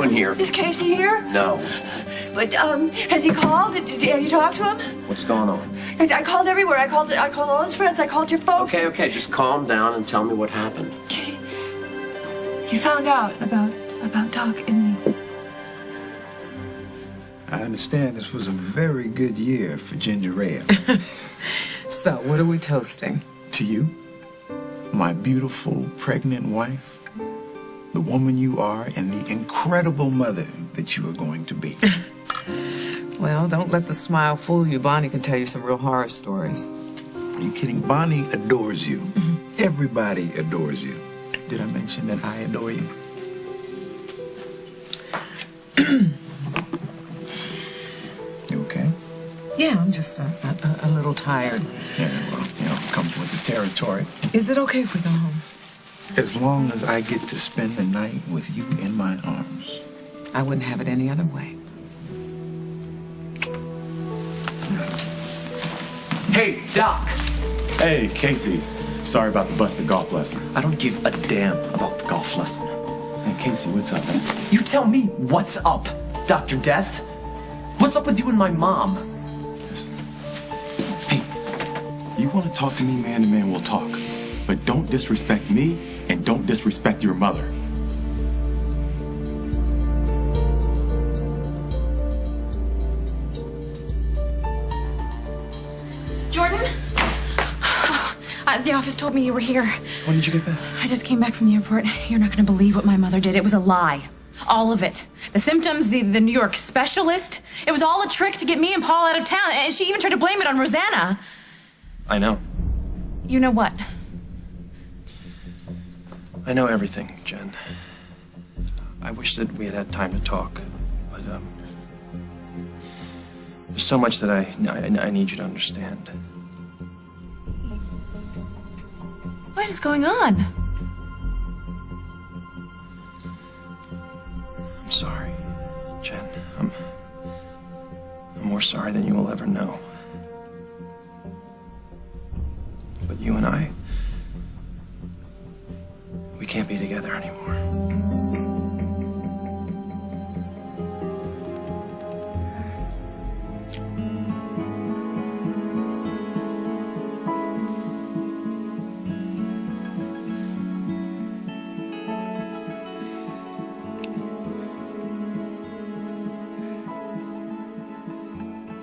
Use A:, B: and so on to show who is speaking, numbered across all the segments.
A: doing here?
B: Is Casey here?
A: No.
B: But, has he called? Have you talked to him?
A: What's going on?
B: I called everywhere. I called all his friends. I called your folks.
A: Okay. Just calm down and tell me what happened.
B: You found out about Doc and me.
C: I understand this was a very good year for ginger ale.
D: So, what are we toasting?
C: To you, my beautiful pregnant wife, the woman you are, and the incredible mother that you are going to be.
D: Well, don't let the smile fool you. Bonnie can tell you some real horror stories.
C: Are you kidding? Bonnie adores you. Everybody adores you. Did I mention that I adore you? You okay?
D: Yeah, I'm just a little tired.
C: Yeah, well, comes with the territory.
D: Is it okay if we go home?
C: As long as I get to spend the night with you in my arms.
D: I wouldn't have it any other way.
E: Hey, Doc.
F: Hey, Casey. Sorry about the busted golf lesson.
E: I don't give a damn about the golf lesson.
F: Hey, Casey, what's up, man?
E: You tell me what's up, Dr. Death. What's up with you and my mom?
F: Hey, you want to talk to me man to man, we'll talk. But don't disrespect me and don't disrespect your mother.
B: Jordan? The office told me you were here.
F: When did you get back?
B: I just came back from the airport. You're not going to believe what my mother did. It was a lie. All of it. The symptoms, the New York specialist. It was all a trick to get me and Paul out of town. And she even tried to blame it on Rosanna.
E: I know.
B: You know what?
E: I know everything, Jen. I wish that we had had time to talk, but there's so much that I need you to understand.
B: What is going on?
E: I'm sorry, Jen. I'm more sorry than you will ever know. But you and I, we can't be together anymore.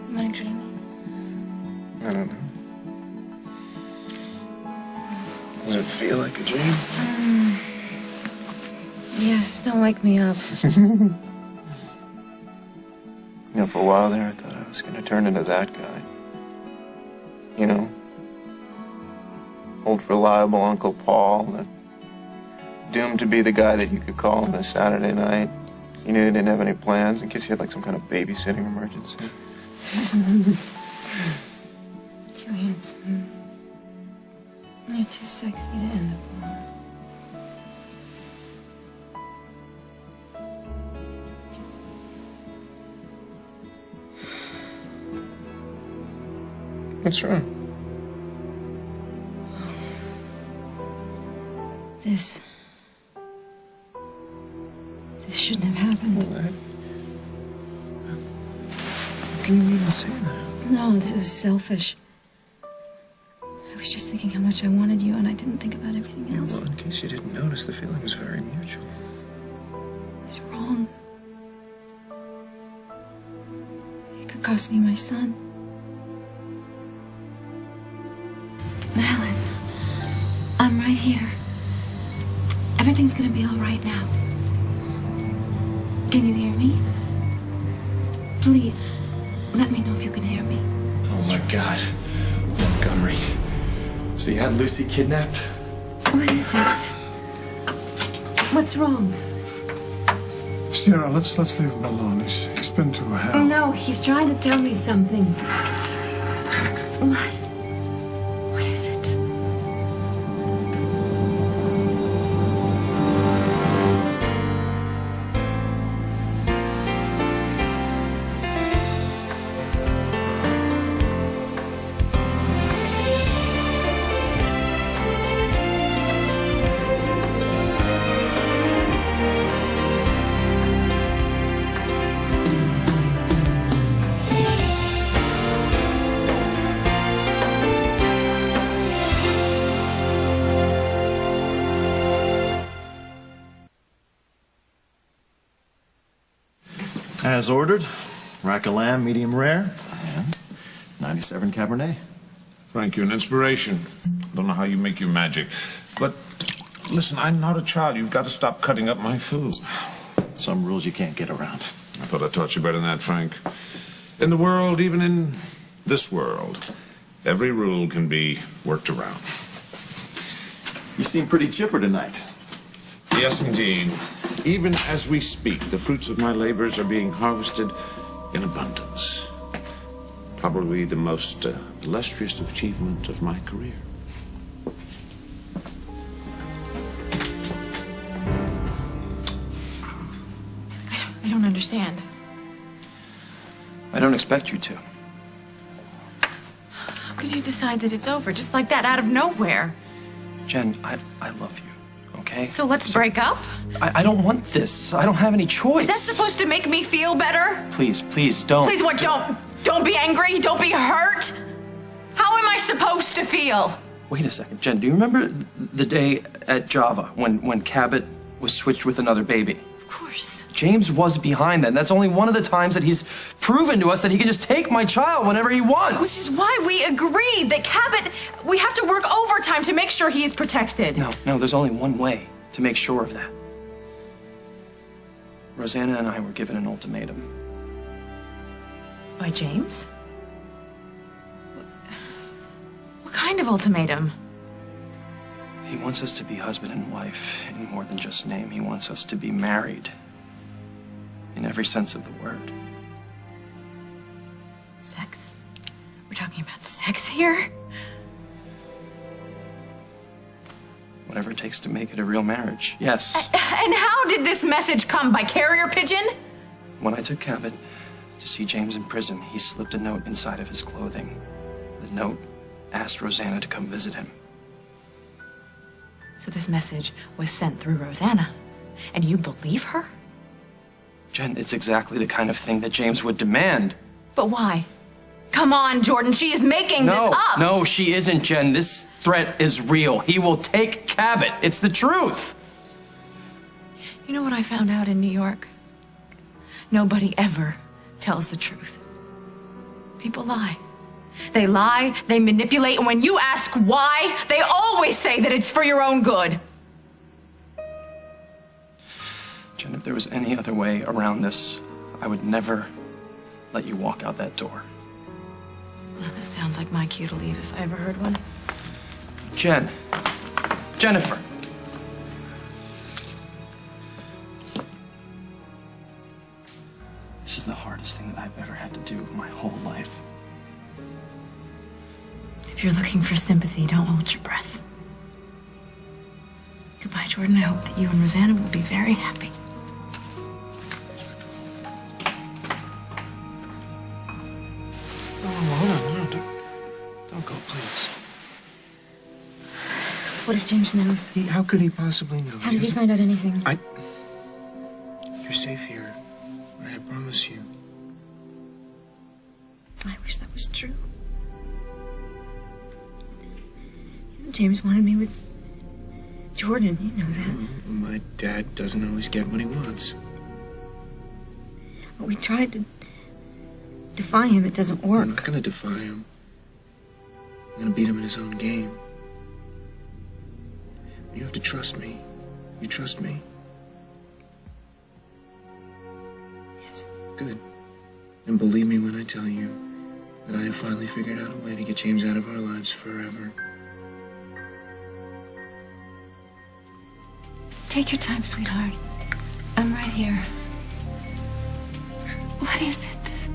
B: Am I dreaming?
E: I don't know. Does it feel like a dream?
B: Yes, don't wake me up.
E: You know, for a while there, I thought I was going to turn into that guy. You know, old reliable Uncle Paul, that doomed to be the guy that you could call on a Saturday night. You knew he didn't have any plans in case you had like some kind of babysitting emergency.
B: Too handsome. You're too sexy to end up alone.
E: What's wrong?
B: This shouldn't have happened.
E: How can you even say that?
B: No, this was selfish. I was just thinking how much I wanted you, and I didn't think about everything else.
E: Well, in case you didn't notice, the feeling was very mutual.
B: It's wrong. It could cost me my son. Helen, I'm right here. Everything's gonna be all right now. Can you hear me? Please, let me know if you can hear me.
F: Oh my God. Montgomery. So you had Lucy kidnapped?
B: What is it? What's wrong?
G: Sierra, let's leave him alone. He's been through hell.
B: No, he's trying to tell me something. What? What is it?
H: as ordered. Rack of lamb, medium rare, and 97 Cabernet.
I: Frank, you're an inspiration. Don't know how you make your magic. But listen, I'm not a child. You've got to stop cutting up my food.
H: Some rules you can't get around.
I: I thought I taught you better than that, Frank. In the world, even in this world, every rule can be worked around.
H: You seem pretty chipper tonight.
I: Yes, indeed. Even as we speak, the fruits of my labors are being harvested in abundance. Probably the most illustrious achievement of my career.
B: I don't understand.
J: I don't expect you to.
B: How could you decide that it's over just like that out of nowhere?
J: Jen, I love you, okay?
B: So let's break up?
J: I don't want this. I don't have any choice.
B: Is that supposed to make me feel better?
J: Please don't.
B: Please what, don't be angry, don't be hurt. How am I supposed to feel?
J: Wait a second, Jen, do you remember the day at Java when Cabot was switched with another baby?
B: Of course.
J: James was behind that, and that's only one of the times that he's proven to us that he can just take my child whenever he wants.
B: Which is why we agreed that Cabot, we have to work overtime to make sure he's protected.
J: No, there's only one way to make sure of that. Rosanna and I were given an ultimatum.
B: By James? What kind of ultimatum?
J: He wants us to be husband and wife in more than just name. He wants us to be married in every sense of the word.
B: Sex? We're talking about sex here?
J: Whatever it takes to make it a real marriage, yes.
B: And how did this message come? By carrier pigeon?
J: When I took Cabot to see James in prison, he slipped a note inside of his clothing. The note asked Rosanna to come visit him.
B: So this message was sent through Rosanna, and you believe her?
J: Jen, it's exactly the kind of thing that James would demand.
B: But why? Come on, Jordan, she is making this up.
J: No, she isn't, Jen. This threat is real. He will take Cabot. It's the truth.
B: You know what I found out in New York? Nobody ever tells the truth. People lie. They lie, they manipulate, and when you ask why, they always say that it's for your own good.
J: Jen, if there was any other way around this, I would never let you walk out that door.
B: Well, that sounds like my cue to leave if I ever heard one.
J: Jennifer. This is the hardest thing that I've ever had to do in my whole life.
B: If you're looking for sympathy, don't hold your breath. Goodbye, Jordan. I hope that you and Rosanna will be very happy.
E: No, hold on. No, don't go, please.
K: What if James knows?
E: How could he possibly know?
K: How does he find out anything?
E: You're safe here. I promise you.
K: I wish that was true. James wanted me with Jordan, you know that.
E: My dad doesn't always get what he wants.
K: But we tried to defy him. It doesn't work.
E: I'm not gonna defy him. I'm gonna beat him in his own game. You have to trust me. You trust me?
K: Yes.
E: Good. And believe me when I tell you that I have finally figured out a way to get James out of our lives forever.
K: Take your time, sweetheart. I'm right here. What is it?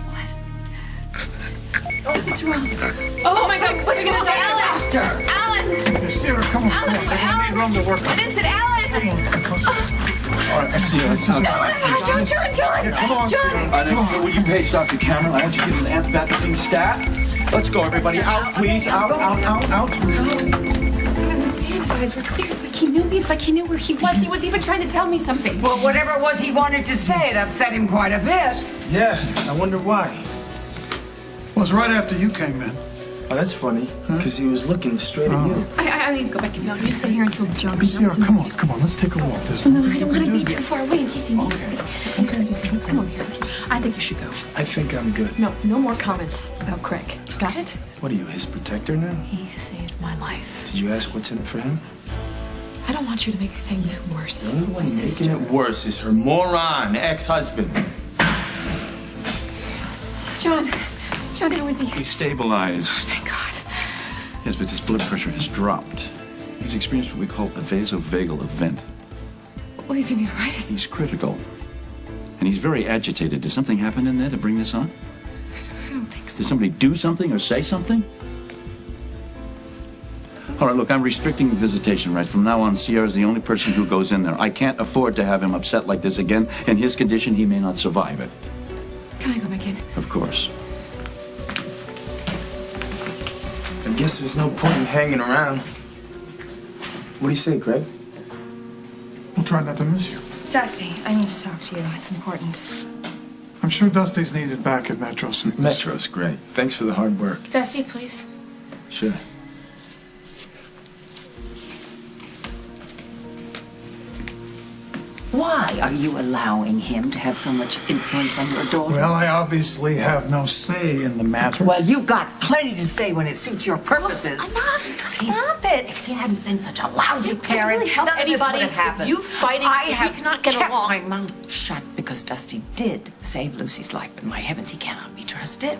K: What? What's wrong?
B: Oh my God, what's going to do?
K: Doctor!
B: Alan!
G: Sarah, come on.
B: Alan! What is it, Alan?
C: All right, I see you.
B: John!
C: Come on, John. Will you page Dr. Cameron? I want you to get an antibacterial stat. Let's go, everybody. Out, please. Out.
K: I don't understand. His eyes were clear. It's like he knew me. It's like he knew where he was. He was even trying to tell me something.
L: Well, whatever it was he wanted to say, it upset him quite a bit.
C: Yeah, I wonder why.
G: Well, it's right after you came in.
C: Oh, that's funny, because he was looking straight at you.
K: I I need to go back inside. No, you stay here until the junction.
G: Sierra, come on, let's take a walk. There's
K: No, I don't want to be too far away in case he needs me. Excuse me, come over here. I think you should go.
J: I think I'm good.
K: No more comments about Craig. Got it?
J: What are you, his protector now?
B: He saved my life.
J: Did you ask what's in it for him?
B: I don't want you to make things worse.
J: The only one making it worse is her moron ex-husband.
K: John, how is he?
M: He's stabilized.
K: Thank God.
M: Yes, but his blood pressure has dropped. He's experienced what we call a vasovagal event.
K: Well, he's gonna be all right.
M: He's critical. And he's very agitated. Did something happen in there to bring this on?
K: I don't think so.
M: Did somebody do something or say something? All right, look, I'm restricting the visitation rights. From now on, Sierra's the only person who goes in there. I can't afford to have him upset like this again. In his condition, he may not survive it.
K: Can I go back in?
M: Of course.
J: I guess there's no point in hanging around. What do you say, Craig?
G: We'll try not to miss you.
N: Dusty, I need to talk to you. It's important.
G: I'm sure Dusty's needed back at Metros.
J: Metro's great. Thanks for the hard work.
N: Dusty, please.
J: Sure.
L: Why are you allowing him to have so much influence on your daughter?
G: Well, I obviously have no say in the matter.
L: Well, you've got plenty to say when it suits your purposes.
K: Enough! Stop it!
L: If he hadn't been such a lousy parent,
K: really help
L: none of this would
K: anybody
L: have happened.
K: with you fighting
L: I
K: if
L: have
K: we cannot get
L: kept
K: along.
L: my mouth shut because Dusty did save Lucy's life, but my heavens, he cannot be trusted.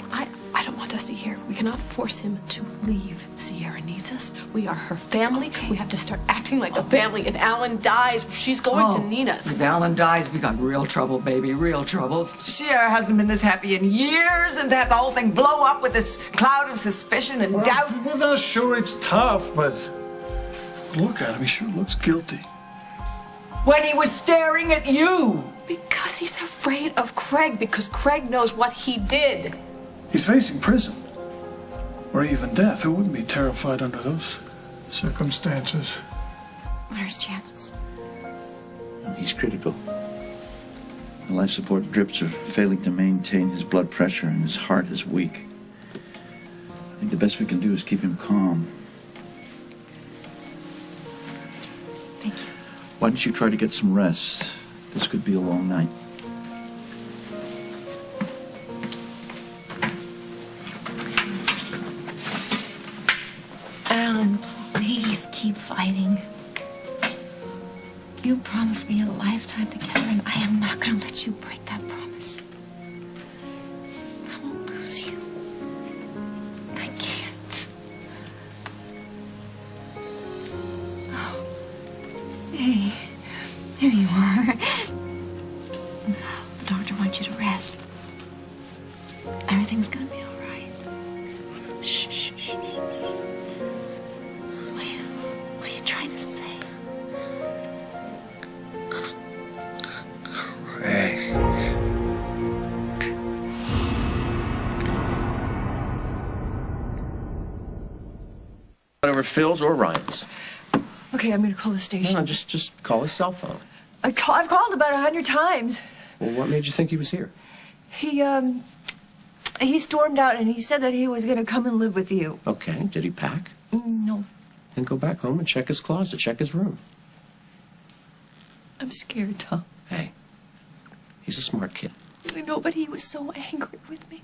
K: I don't want Dusty here. We cannot force him to leave. Sierra needs us. We are her family. Okay. We have to start acting like a family. If Alan dies, she's going to need us.
L: If Alan dies, we got real trouble, baby, real trouble. Sierra hasn't been this happy in years, and to have the whole thing blow up with this cloud of suspicion and doubt.
G: Well, sure, it's tough, but look at him. He sure looks guilty.
L: When he was staring at you.
K: Because he's afraid of Craig, because Craig knows what he did.
G: He's facing prison, or even death. Who wouldn't be terrified under those circumstances?
K: What are his chances?
M: He's critical. The life support drips are failing to maintain his blood pressure, and his heart is weak. I think the best we can do is keep him calm.
K: Thank you.
M: Why don't you try to get some rest? This could be a long night.
B: Alan, please keep fighting. You promised me a lifetime together, and I am not going to let you break that promise. I won't lose you. I can't. Oh. Hey, there you are. The doctor wants you to rest. Everything's going to be all right. Shh, shh, shh. What are you trying to say?
A: Whatever Phil's or Ryan's.
O: Okay, I'm gonna call the station.
A: No, just call his call phone.
O: I've called about 100 times.
A: Well, what made you think he was here?
O: He stormed out and he said that he was gonna come and live with you.
A: Okay, did he pack?
O: No,
A: Then go back home and check his closet, check his room.
O: I'm scared, Tom.
A: Hey, he's a smart kid.
O: I know, but he was so angry with me.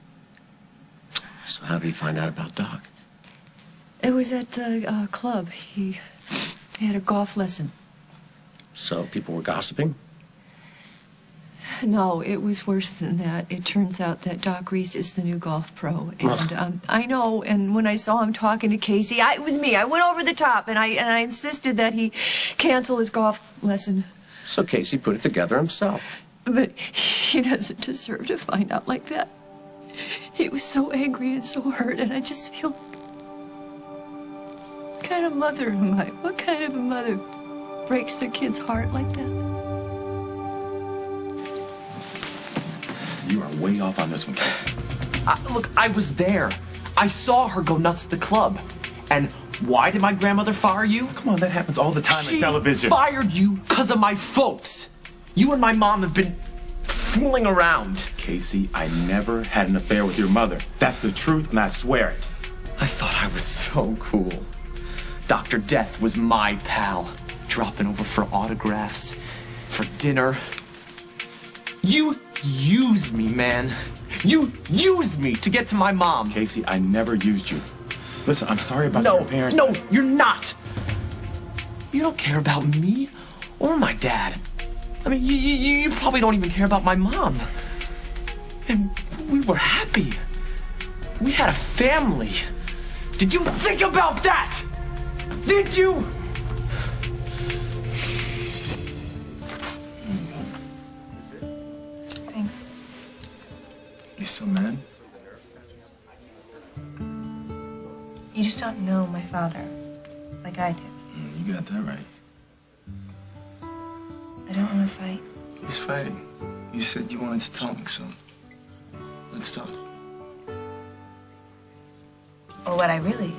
A: So how did he find out about Doc?
O: It was at the club. He had a golf lesson.
A: So people were gossiping?
O: No, it was worse than that. It turns out that Doc Reese is the new golf pro. And I know, and when I saw him talking to Casey, it was me. I went over the top, and I insisted that he cancel his golf lesson.
A: So Casey put it together himself.
O: But he doesn't deserve to find out like that. He was so angry and so hurt, and I just feel... What kind of mother am I? What kind of a mother breaks their kid's heart like that?
F: You are way off on this one, Casey.
J: Look, I was there. I saw her go nuts at the club. And why did my grandmother fire you?
F: Come on, that happens all the time in television.
J: She fired you because of my folks. You and my mom have been fooling around.
F: Casey, I never had an affair with your mother. That's the truth, and I swear it.
J: I thought I was so cool. Dr. Death was my pal, dropping over for autographs, for dinner. You use me, man. You use me to get to my mom.
F: Casey, I never used you. Listen, I'm sorry about
J: No,
F: your parents.
J: no, you're not. You don't care about me or my dad. I mean, you probably don't even care about my mom. And we were happy. We had a family. Did you think about that? Did you?
N: Thanks.
J: You still mad?
N: You just don't know my father like I do.
J: You got that right.
N: I don't want to fight.
J: He's fighting. You said you wanted to talk, so let's talk.
N: Or what I really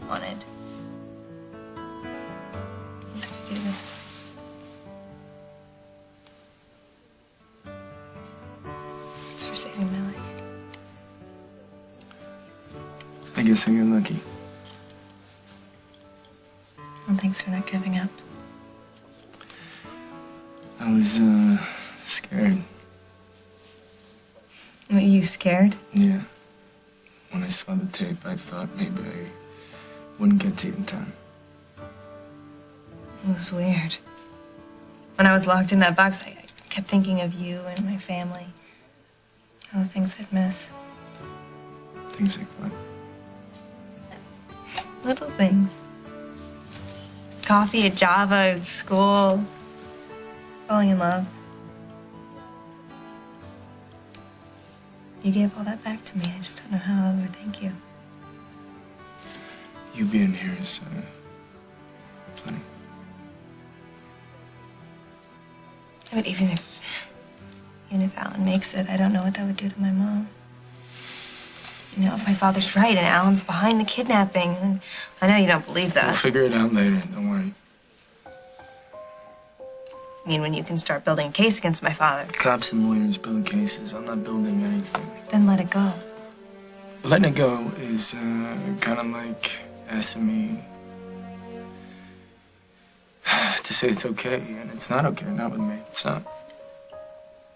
N: wanted. Was to do this. It's for saving my life.
J: I guess I got lucky.
N: And thanks for not giving up.
J: I was, scared.
N: Were you scared?
J: Yeah. When I saw the tape, I thought maybe I wouldn't get to you in time.
N: It was weird. When I was locked in that box, I kept thinking of you and my family. All the things I'd miss.
J: Things like what?
N: Little things. Coffee at Java, school, falling in love. You gave all that back to me. I just don't know how I would thank you.
J: You being here is, plenty.
N: But even if Alan makes it, I don't know what that would do to my mom. You know, if my father's right and Alan's behind the kidnapping, and I know you don't believe that.
J: We'll figure it out later. Don't worry.
N: I mean, when you can start building a case against my father.
J: Cops and lawyers build cases. I'm not building anything.
N: Then let it go.
J: Letting it go is kind of like asking me to say it's okay, and it's not okay. Not with me. It's not.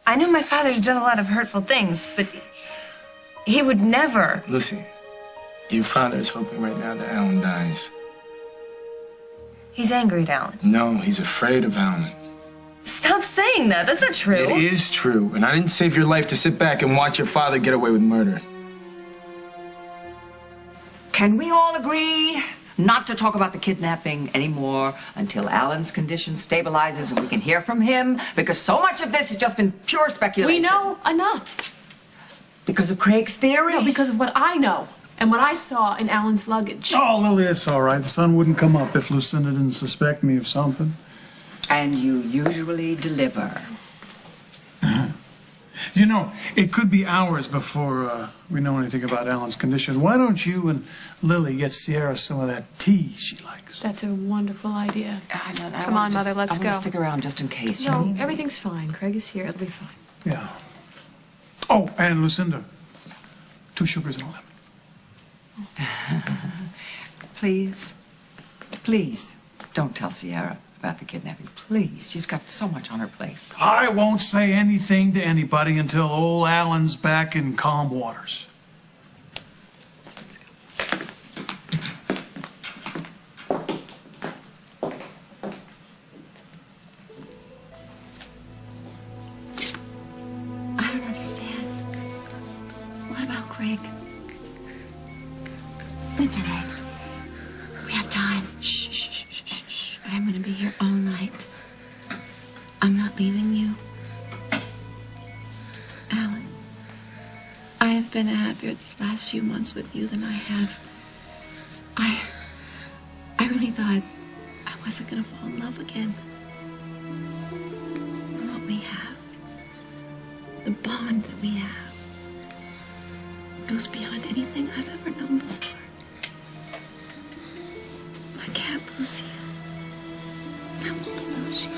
N: I know my father's done a lot of hurtful things, but he would never.
J: Lucy, your father is hoping right now that Alan dies.
N: He's angry at Alan.
J: No, he's afraid of Alan.
N: Stop saying that. That's not true.
J: It is true, and I didn't save your life to sit back and watch your father get away with murder.
L: Can we all agree not to talk about the kidnapping anymore until Alan's condition stabilizes and we can hear from him? Because so much of this has just been pure speculation.
K: We know enough.
L: Because of Craig's theories?
K: No, because of what I know and what I saw in Alan's luggage.
G: Oh, Lily, it's all right. The sun wouldn't come up if Lucinda didn't suspect me of something.
L: And you usually deliver.
G: You know, it could be hours before we know anything about Alan's condition. Why don't you and Lily get Sierra some of that tea she likes?
K: That's a wonderful idea.
L: I
K: Come on, Mother, let's
L: I
K: go.
L: want to stick around just in case.
K: No, everything's fine. Craig is here. It'll be fine.
G: Yeah. Oh, and Lucinda, 2 sugars and a lemon.
L: Please, please, don't tell Sierra about the kidnapping. Please, she's got so much on her plate.
G: I won't say anything to anybody until old Alan's back in calm waters.
B: I don't understand. What about Craig? It's all right. We have time. Shh, shh, shh, shh, shh. I'm gonna be here all night. I'm not leaving you. Alan, I have been happier these last few months with you than I have. I really thought I wasn't gonna fall in love again. But what we have, the bond that we have, goes beyond anything I've ever known before. I can't lose you. I won't lose you.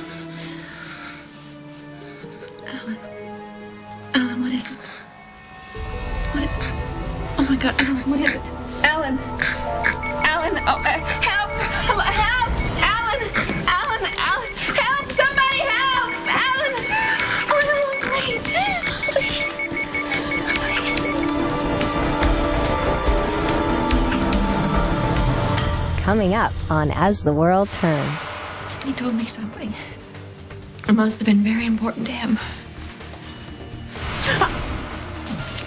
B: Alan, what is it? Oh my God, Alan, what is it? Alan! Alan, oh, help! Hello, help! Alan! Alan! Alan! Help! Somebody help! Alan! Oh, please! Please!
P: Coming up on As the World Turns.
B: He told me something. It must have been very important to him.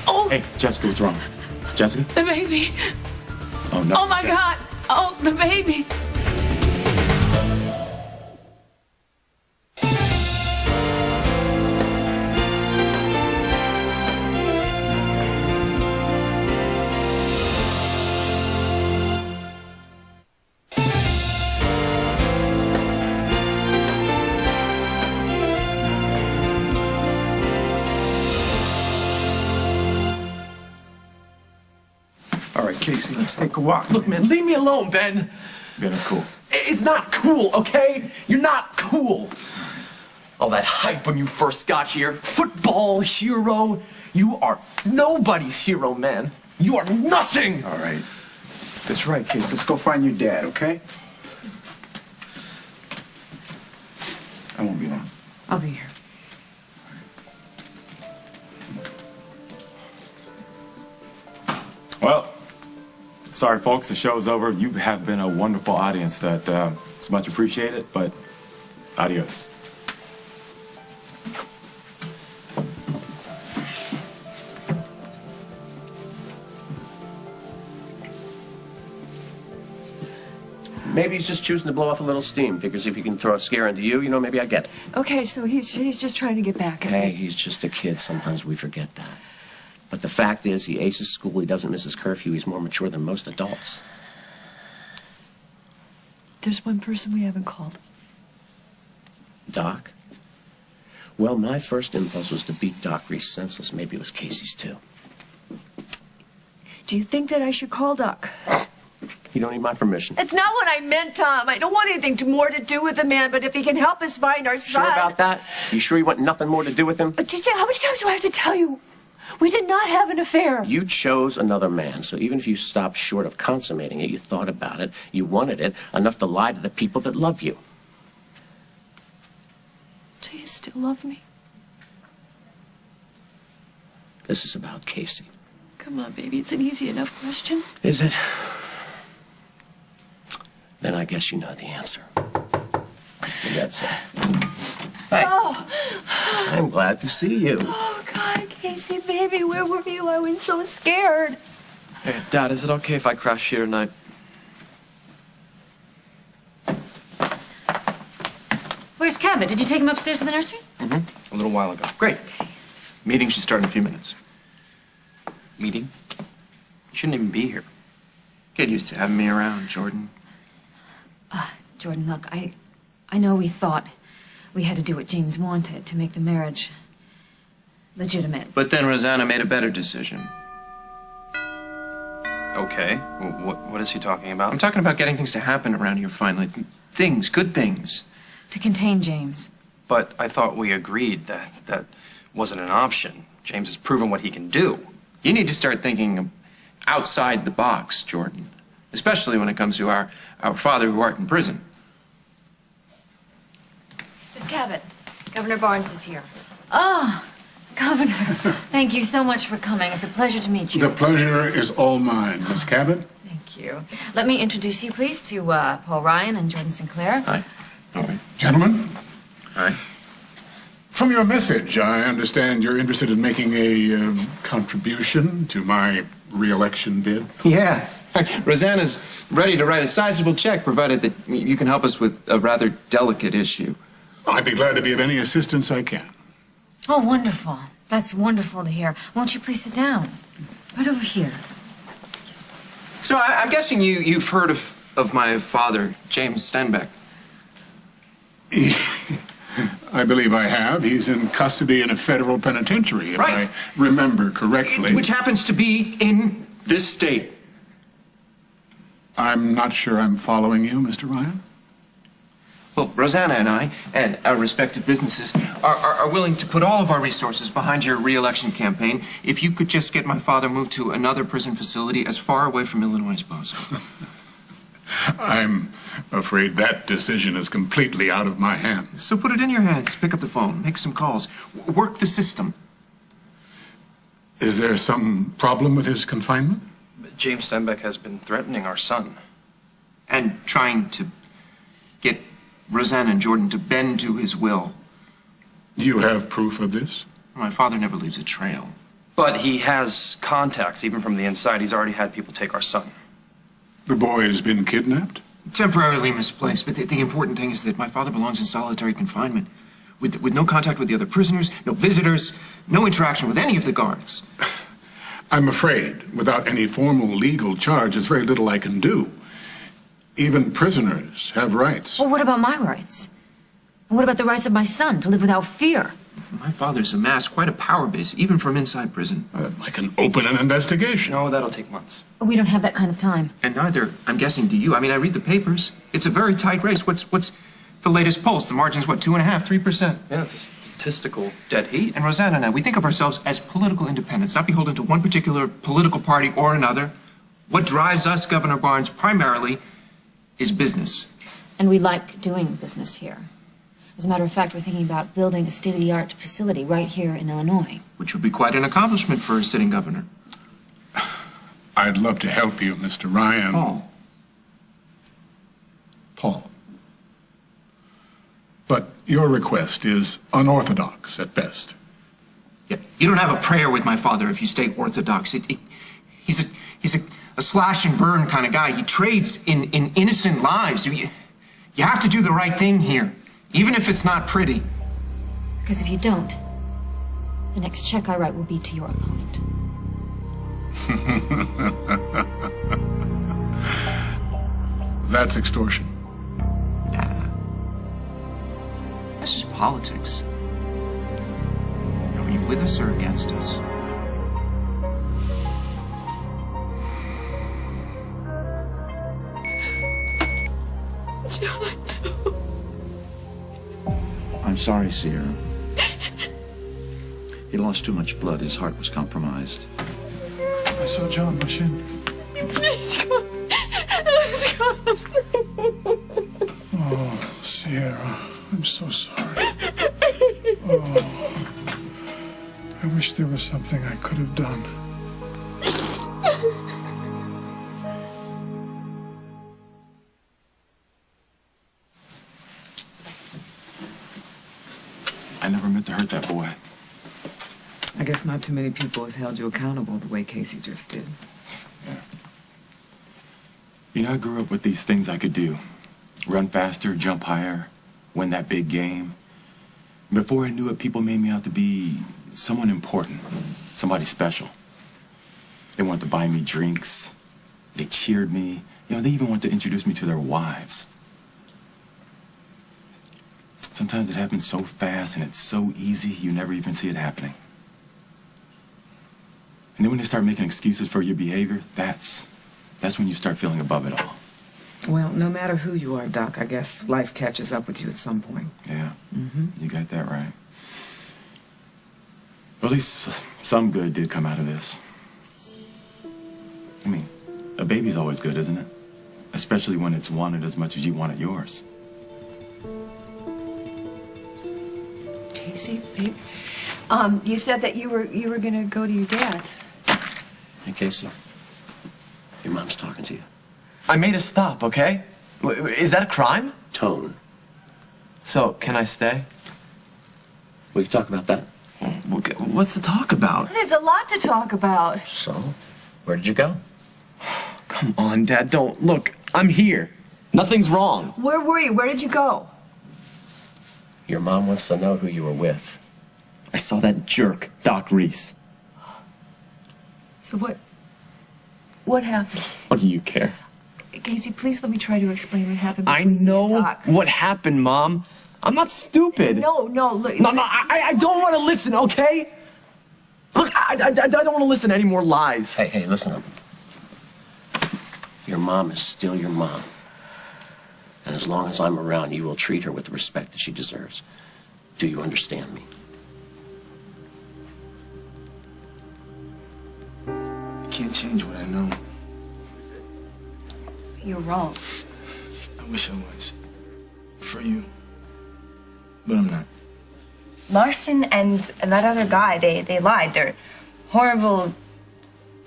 B: Oh!
F: Hey, Jessica, what's wrong? Jessica?
B: The baby!
F: Oh, no.
B: Oh, my
F: Jessica.
B: God! Oh, the baby!
C: All right, Casey, let's take a walk.
J: Look, man, leave me alone, Ben.
C: Ben, it's cool.
J: It's not cool, okay? You're not cool. All that hype when you first got here. Football hero. You are nobody's hero, man. You are nothing.
C: All right. That's right, Casey. Let's go find your dad, okay? I won't be long.
D: I'll be here.
F: Well, sorry, folks. The show's over. You have been a wonderful audience. It's much appreciated, but adios.
A: Maybe he's just choosing to blow off a little steam. Figures if he can throw a scare into you, know, maybe I get it.
O: Okay, so he's just trying to get back at
A: Hey,
O: me.
A: he's just a kid. Sometimes we forget that. But the fact is, he aces school, he doesn't miss his curfew, he's more mature than most adults.
O: There's one person we haven't called.
A: Doc? Well, my first impulse was to beat Doc Reese senseless. Maybe it was Casey's, too.
O: Do you think that I should call Doc?
A: You don't need my permission.
O: It's not what I meant, Tom. I don't want anything more to do with the man, but if he can help us find our son...
A: Sure about that? You sure you want nothing more to do with him?
O: How many times do I have to tell you? We did not have an affair.
A: You chose another man, so even if you stopped short of consummating it, you thought about it, you wanted it, enough to lie to the people that love you.
O: Do you still love me?
A: This is about Casey.
O: Come on, baby. It's an easy enough question.
A: Is it? Then I guess you know the answer. That's it. Hey,
O: Oh.
A: I'm glad to see you.
O: Oh, God, Casey, baby, where were you? I was so scared.
J: Hey, Dad, is it okay if I crash here tonight?
Q: Where's Cabot? Did you take him upstairs to the nursery?
E: Mm-hmm. A little while ago. Great. Meeting should start in a few minutes. Meeting? You shouldn't even be here. Get used to having me around, Jordan.
Q: Jordan, look, I know we thought we had to do what James wanted to make the marriage legitimate.
E: But then Rosanna made a better decision.
R: Okay. What is he talking about?
E: I'm talking about getting things to happen around here finally. Things, good things.
Q: To contain James.
R: But I thought we agreed that wasn't an option. James has proven what he can do.
E: You need to start thinking outside the box, Jordan. Especially when it comes to our father who art in prison.
N: Miss Cabot, Governor Barnes is here.
Q: Oh, Governor, thank you so much for coming. It's a pleasure to meet you.
S: The pleasure is all mine, Miss Cabot.
Q: Thank you. Let me introduce you, please, to Paul Ryan and Jordan Sinclair.
E: Hi. All right.
S: Gentlemen.
E: Hi.
S: From your message, I understand you're interested in making a contribution to my re-election bid.
E: Yeah. Rosanna's ready to write a sizable check, provided that you can help us with a rather delicate issue.
S: I'd be glad to be of any assistance I can.
Q: Oh, wonderful. That's wonderful to hear. Won't you please sit down? Right over here.
E: So I'm guessing you've heard of my father, James Stenbeck.
S: I believe I have. He's in custody in a federal penitentiary, if I remember correctly.
E: Which happens to be in this state.
S: I'm not sure I'm following you, Mr. Ryan.
E: Well, Rosanna and I, and our respective businesses, are willing to put all of our resources behind your re-election campaign if you could just get my father moved to another prison facility as far away from Illinois as possible.
S: I'm afraid that decision is completely out of my hands.
E: So put it in your hands. Pick up the phone. Make some calls. Work the system.
S: Is there some problem with his confinement?
R: James Stenbeck has been threatening our son.
E: And trying to get Roseanne and Jordan to bend to his will.
S: Do you have proof of this?
E: My father never leaves a trail.
R: But he has contacts, even from the inside. He's already had people take our son.
S: The boy has been kidnapped?
E: Temporarily misplaced, but the important thing is that my father belongs in solitary confinement. With no contact with the other prisoners, no visitors, no interaction with any of the guards.
S: I'm afraid, without any formal legal charge, there's very little I can do. Even prisoners have rights.
Q: Well, what about my rights? And what about the rights of my son to live without fear?
E: My father's amassed quite a power base, even from inside prison.
S: I can open an investigation.
R: No, that'll take months.
Q: We don't have that kind of time.
E: And neither, I'm guessing, do you. I mean, I read the papers. It's a very tight race. What's the latest polls? The margin's what, 2.5%, 3%?
R: Yeah, it's a statistical dead heat.
E: And Rosanna and I, we think of ourselves as political independents, not beholden to one particular political party or another. What drives us, Governor Barnes, primarily is business.
Q: And we like doing business here. As a matter of fact, we're thinking about building a state-of-the-art facility right here in Illinois.
E: Which would be quite an accomplishment for a sitting governor.
S: I'd love to help you, Mr. Ryan. Paul. But your request is unorthodox at best.
E: Yeah, you don't have a prayer with my father if you stay orthodox. He's a slash and burn kind of guy. He trades in innocent lives. You have to do the right thing here, even if it's not pretty.
Q: Because if you don't, the next check I write will be to your opponent.
S: That's extortion.
E: That's just politics. Are you with us or against us?
K: John.
M: I'm sorry, Sierra. He lost too much blood. His heart was compromised.
G: I saw John rush in.
K: He's gone. He's gone.
G: Oh, Sierra, I'm so sorry. Oh, I wish there was something I could have done.
F: I never meant to hurt that boy.
D: I guess not too many people have held you accountable the way Casey just did.
F: Yeah. You know, I grew up with these things I could do. Run faster, jump higher, win that big game. Before I knew it, people made me out to be someone important, somebody special. They wanted to buy me drinks. They cheered me. You know, they even wanted to introduce me to their wives. Sometimes it happens so fast and it's so easy, you never even see it happening. And then when they start making excuses for your behavior, that's when you start feeling above it all.
D: Well, no matter who you are, Doc, I guess life catches up with you at some point.
F: Yeah,
D: Mm-hmm.
F: you got that right. Well, at least some good did come out of this. I mean, a baby's always good, isn't it? Especially when it's wanted as much as you wanted yours.
O: Casey, babe, you said that you were gonna go to your dad's.
A: Hey, Casey. Your mom's talking to you.
J: I made a stop, okay? Is that a crime?
A: Tone.
J: So, can I stay?
A: We can talk about that.
J: What's to talk about?
O: There's a lot to talk about.
A: So, where did you go?
J: Come on, Dad, don't. Look, I'm here. Nothing's wrong.
O: Where were you? Where did you go?
A: Your mom wants to know who you were with.
J: I saw that jerk, Doc Reese.
O: So what happened?
J: What do you care?
O: Casey, please let me try to explain what happened.
J: I know what happened, Mom. I'm not stupid.
O: No, look.
J: No, I don't want to listen, okay? Look, I don't want to listen to any more lies.
A: Hey, listen up. Your mom is still your mom. And as long as I'm around, you will treat her with the respect that she deserves. Do you understand me?
E: I can't change what I know.
N: You're wrong.
C: I wish I was. For you. But I'm not.
N: Larson and that other guy, they lied. They're horrible,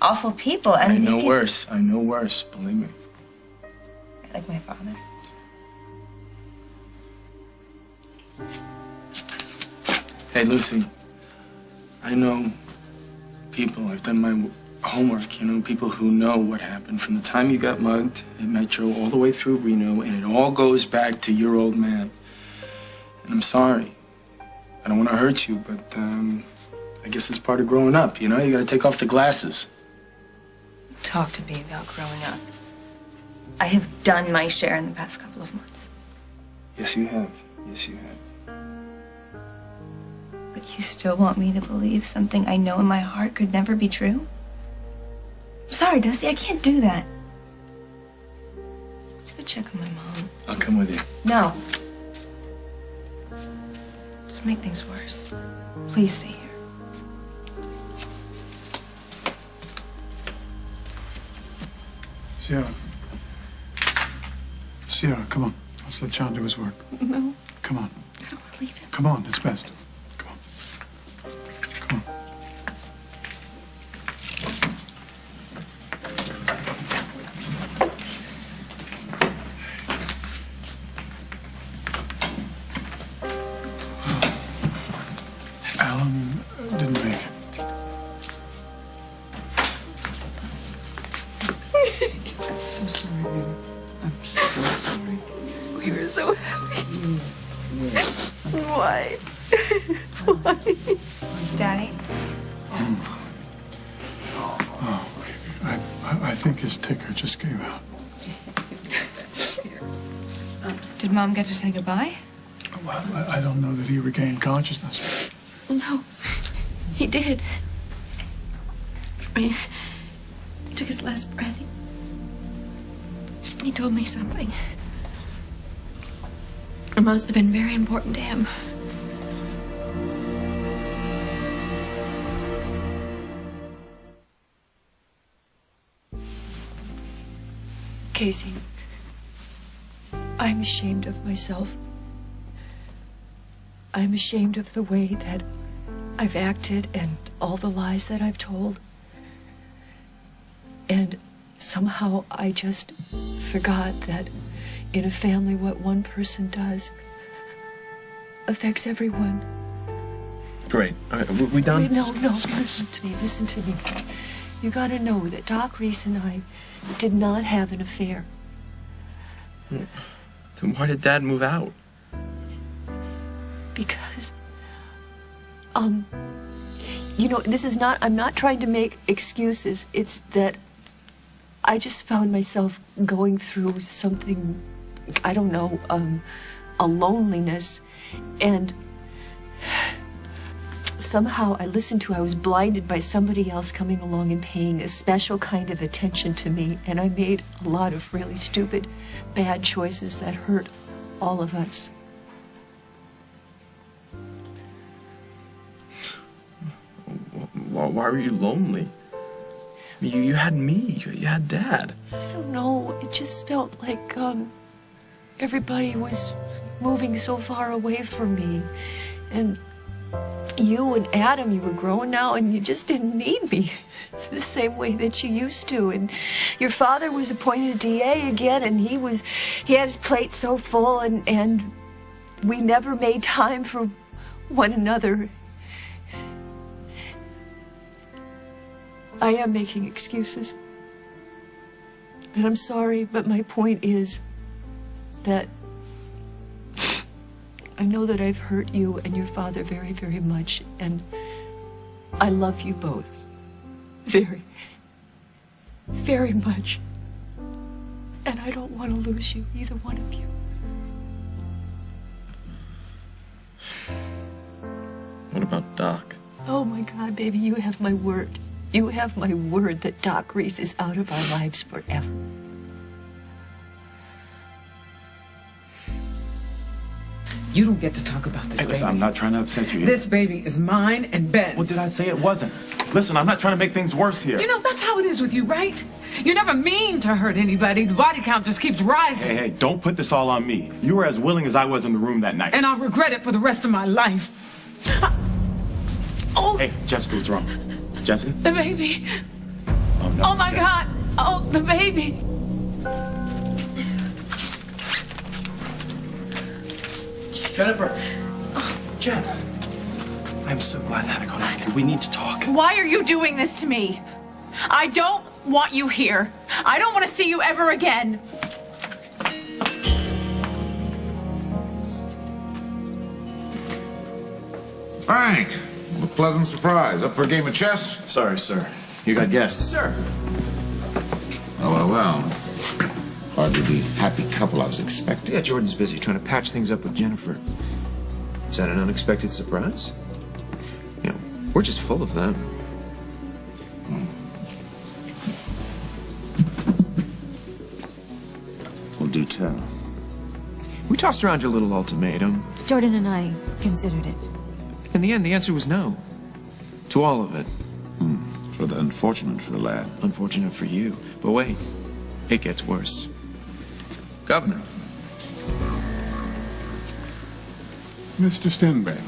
N: awful people. And
C: I know worse. I know worse, believe me.
N: Like my father.
C: Hey, Lucy. I know people. I've done my homework, you know, people who know what happened from the time you got mugged at Metro all the way through Reno, and it all goes back to your old man. And I'm sorry. I don't want to hurt you, but I guess it's part of growing up, you know? You gotta take off the glasses.
N: Talk to me about growing up. I have done my share in the past couple of months.
C: Yes, you have. Yes, you have.
N: But you still want me to believe something I know in my heart could never be true? I'm sorry, Dusty, I can't do that. Just go check on my mom.
C: I'll come with you.
N: No. Just make things worse. Please stay here.
G: Sierra, come on. Let's let John do his work.
K: No.
G: Come on.
K: I don't want to leave him.
G: Come on, it's best. Alan didn't make it.
D: I'm so sorry, baby. I'm so sorry.
K: We were so happy. Why? Why?
N: Daddy?
G: Oh, I think his ticker just gave out.
N: Did Mom get to say goodbye?
G: Well, I don't know that he regained consciousness.
K: No. He did. He took his last breath. He told me something. It must have been very important to him.
O: Casey, I'm ashamed of myself. I'm ashamed of the way that I've acted and all the lies that I've told. And somehow I just forgot that in a family what one person does affects everyone.
R: Great. All right, we done?
O: Wait, no, listen to me. You gotta know that Doc Reese and I did not have an affair.
R: Then why did Dad move out?
O: Because, you know, I'm not trying to make excuses. It's that I just found myself going through something, I don't know, a loneliness. And somehow I was blinded by somebody else coming along and paying a special kind of attention to me. And I made a lot of really stupid, bad choices that hurt all of us.
R: Why were you lonely? You had me. You had Dad.
O: I don't know. It just felt like everybody was moving so far away from me. And you and Adam, you were grown now, and you just didn't need me the same way that you used to. And your father was appointed DA again, and he had his plate so full, and we never made time for one another. I am making excuses. And I'm sorry, but my point is that I know that I've hurt you and your father very, very much, and I love you both very, very much. And I don't want to lose you, either one of you.
R: What about Doc?
O: Oh my God, baby, you have my word. You have my word that Doc Reese is out of our lives forever.
D: You don't get to talk about this, baby.
F: Listen, I'm not trying to upset you.
D: This baby is mine and Ben's.
F: What did I say it wasn't? Listen, I'm not trying to make things worse here.
D: You know, that's how it is with you, right? You never mean to hurt anybody. The body count just keeps rising.
F: Hey, don't put this all on me. You were as willing as I was in the room that night.
D: And I'll regret it for the rest of my life. Oh.
F: Hey, Jessica, what's wrong? Jessica?
D: The baby.
F: Oh, no.
D: Oh, my
F: Jessica.
D: God. Oh, the baby.
R: Jennifer. Jen. I'm so glad that I caught up with you. We need to talk.
B: Why are you doing this to me? I don't want you here. I don't want to see you ever again.
I: Frank, a pleasant surprise. Up for a game of chess?
H: Sorry, sir. You got guests.
R: Sir.
I: Well. Hardly the happy couple I was expecting.
E: Yeah, Jordan's busy trying to patch things up with Jennifer. Is that an unexpected surprise? You know, we're just full of them.
I: Well, do tell.
E: We tossed around your little ultimatum.
Q: Jordan and I considered it.
E: In the end, the answer was no. To all of it.
I: Rather unfortunate for the lad.
E: Unfortunate for you. But wait, it gets worse. Governor.
S: Mr. Stenbeck,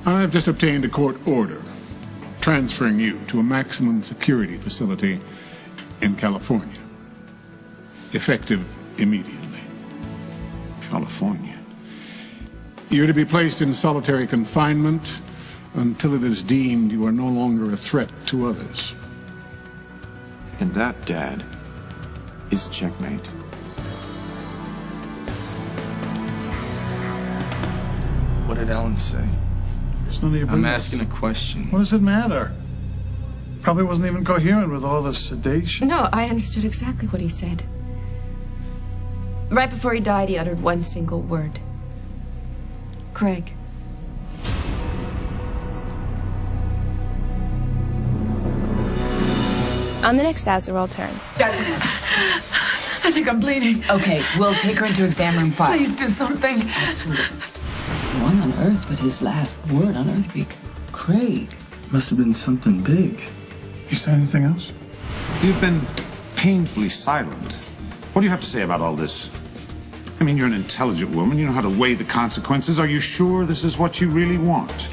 S: I've just obtained a court order transferring you to a maximum security facility in California, effective immediately.
I: California?
S: You're to be placed in solitary confinement until it is deemed you are no longer a threat to others.
E: And that, Dad, is checkmate.
C: What did Alan say?
G: It's none of your
C: I'm
G: business.
C: asking a question.
G: What does it matter? Probably wasn't even coherent with all the sedation.
O: No, I understood exactly what he said. Right before he died, he uttered one single word. Craig.
N: On the next As the World Turns.
D: I think I'm bleeding.
T: Okay, we'll take her into exam room 5.
D: Please do something.
T: Absolutely. Why on earth would his last word on earth be Craig?
C: Must have been something big.
G: You say anything else?
I: You've been painfully silent. What do you have to say about all this? I mean, you're an intelligent woman. You know how to weigh the consequences. Are you sure this is what you really want?